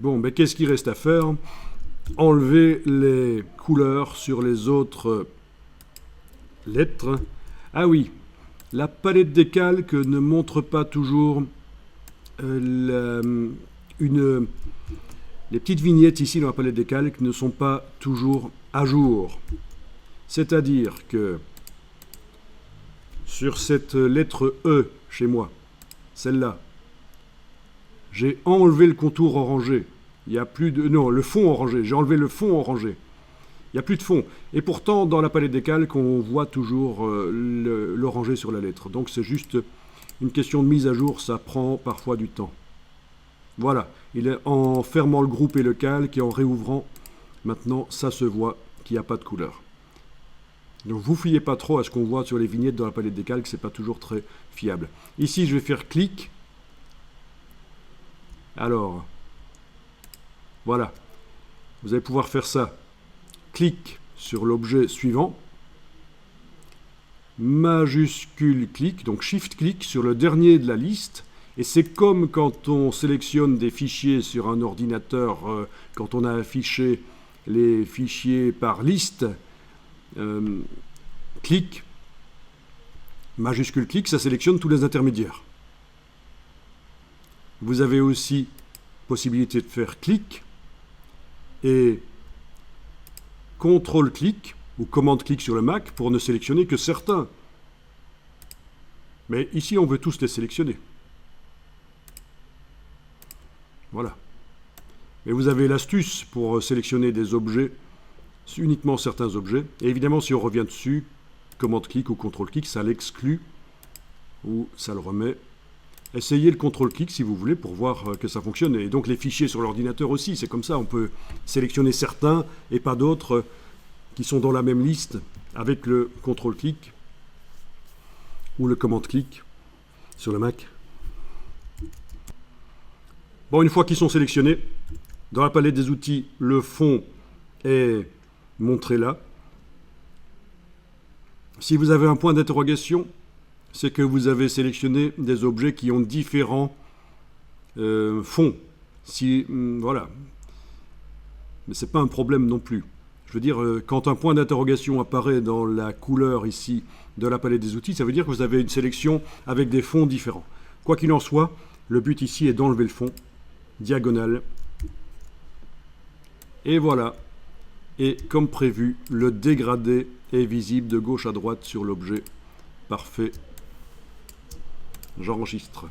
Bon, mais qu'est-ce qu'il reste à faire? Enlever les couleurs sur les autres lettres. Ah oui, la palette des calques ne montre pas toujours les petites vignettes ici dans la palette des calques ne sont pas toujours à jour. C'est-à-dire que sur cette lettre E chez moi, celle-là, j'ai enlevé le contour orangé. Il y a plus de... Non, le fond orangé. J'ai enlevé le fond orangé. Il n'y a plus de fond. Et pourtant, dans la palette des calques, on voit toujours l'orangé sur la lettre. Donc c'est juste une question de mise à jour. Ça prend parfois du temps. Voilà. En fermant le groupe et le calque et en réouvrant, maintenant, ça se voit qu'il n'y a pas de couleur. Donc vous ne fiez pas trop à ce qu'on voit sur les vignettes dans la palette des calques. Ce n'est pas toujours très fiable. Ici, je vais faire clic. Alors, voilà. Vous allez pouvoir faire ça. Clic sur l'objet suivant. Majuscule clic, donc shift clic sur le dernier de la liste. Et c'est comme quand on sélectionne des fichiers sur un ordinateur, quand on a affiché les fichiers par liste. Clic, majuscule clic, ça sélectionne tous les intermédiaires. Vous avez aussi possibilité de faire clic et contrôle-clic ou commande-clic sur le Mac pour ne sélectionner que certains. Mais ici, on veut tous les sélectionner. Voilà. Mais vous avez l'astuce pour sélectionner des objets, uniquement certains objets. Et évidemment, si on revient dessus, commande-clic ou contrôle-clic, ça l'exclut ou ça le remet. Essayez le contrôle-clic si vous voulez pour voir que ça fonctionne. Et donc les fichiers sur l'ordinateur aussi, c'est comme ça. On peut sélectionner certains et pas d'autres qui sont dans la même liste avec le contrôle-clic ou le commande-clic sur le Mac. Bon, une fois qu'ils sont sélectionnés, dans la palette des outils, le fond est montré là. Si vous avez un point d'interrogation, c'est que vous avez sélectionné des objets qui ont différents fonds. Voilà. Mais ce n'est pas un problème non plus. Je veux dire, quand un point d'interrogation apparaît dans la couleur ici de la palette des outils, ça veut dire que vous avez une sélection avec des fonds différents. Quoi qu'il en soit, le but ici est d'enlever le fond, diagonale. Et voilà. Et comme prévu, le dégradé est visible de gauche à droite sur l'objet. Parfait. J'enregistre.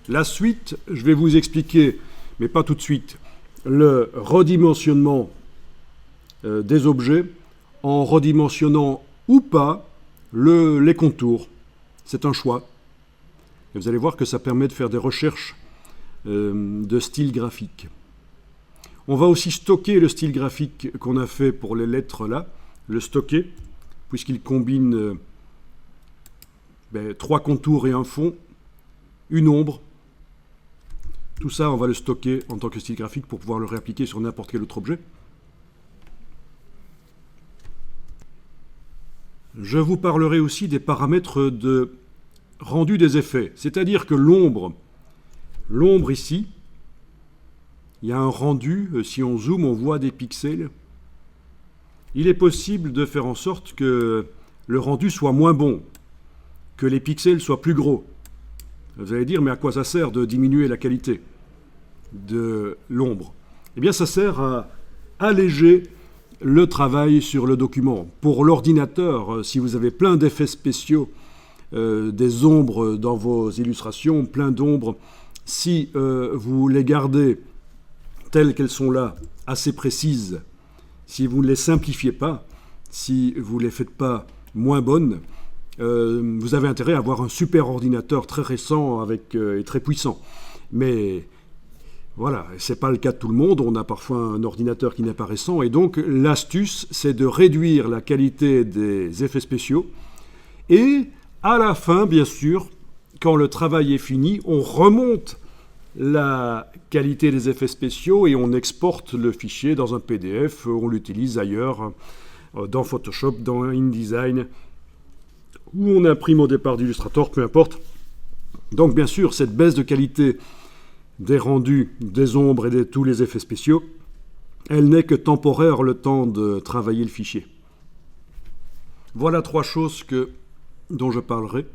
La suite, je vais vous expliquer, mais pas tout de suite, le redimensionnement des objets en redimensionnant ou pas les contours. C'est un choix. Et vous allez voir que ça permet de faire des recherches de style graphique. On va aussi stocker le style graphique qu'on a fait pour les lettres là, le stocker, puisqu'il combine 3 contours et un fond, une ombre. Tout ça, on va le stocker en tant que style graphique pour pouvoir le réappliquer sur n'importe quel autre objet. Je vous parlerai aussi des paramètres de rendu des effets, c'est-à-dire que l'ombre ici, il y a un rendu, si on zoome, on voit des pixels. Il est possible de faire en sorte que le rendu soit moins bon, que les pixels soient plus gros. Vous allez dire, mais à quoi ça sert de diminuer la qualité de l'ombre? Eh bien, ça sert à alléger le travail sur le document. Pour l'ordinateur, si vous avez plein d'effets spéciaux, des ombres dans vos illustrations, plein d'ombres, si vous les gardez telles qu'elles sont là, assez précises, si vous ne les simplifiez pas, si vous ne les faites pas moins bonnes, vous avez intérêt à avoir un super ordinateur très récent et très puissant. Mais voilà, ce n'est pas le cas de tout le monde, on a parfois un ordinateur qui n'est pas récent, et donc l'astuce, c'est de réduire la qualité des effets spéciaux, et à la fin, bien sûr, quand le travail est fini, on remonte la qualité des effets spéciaux et on exporte le fichier dans un PDF, on l'utilise ailleurs dans Photoshop, dans InDesign, ou on imprime au départ d'Illustrator, peu importe. Donc bien sûr, cette baisse de qualité des rendus, des ombres et de tous les effets spéciaux, elle n'est que temporaire le temps de travailler le fichier. Voilà 3 choses dont je parlerai.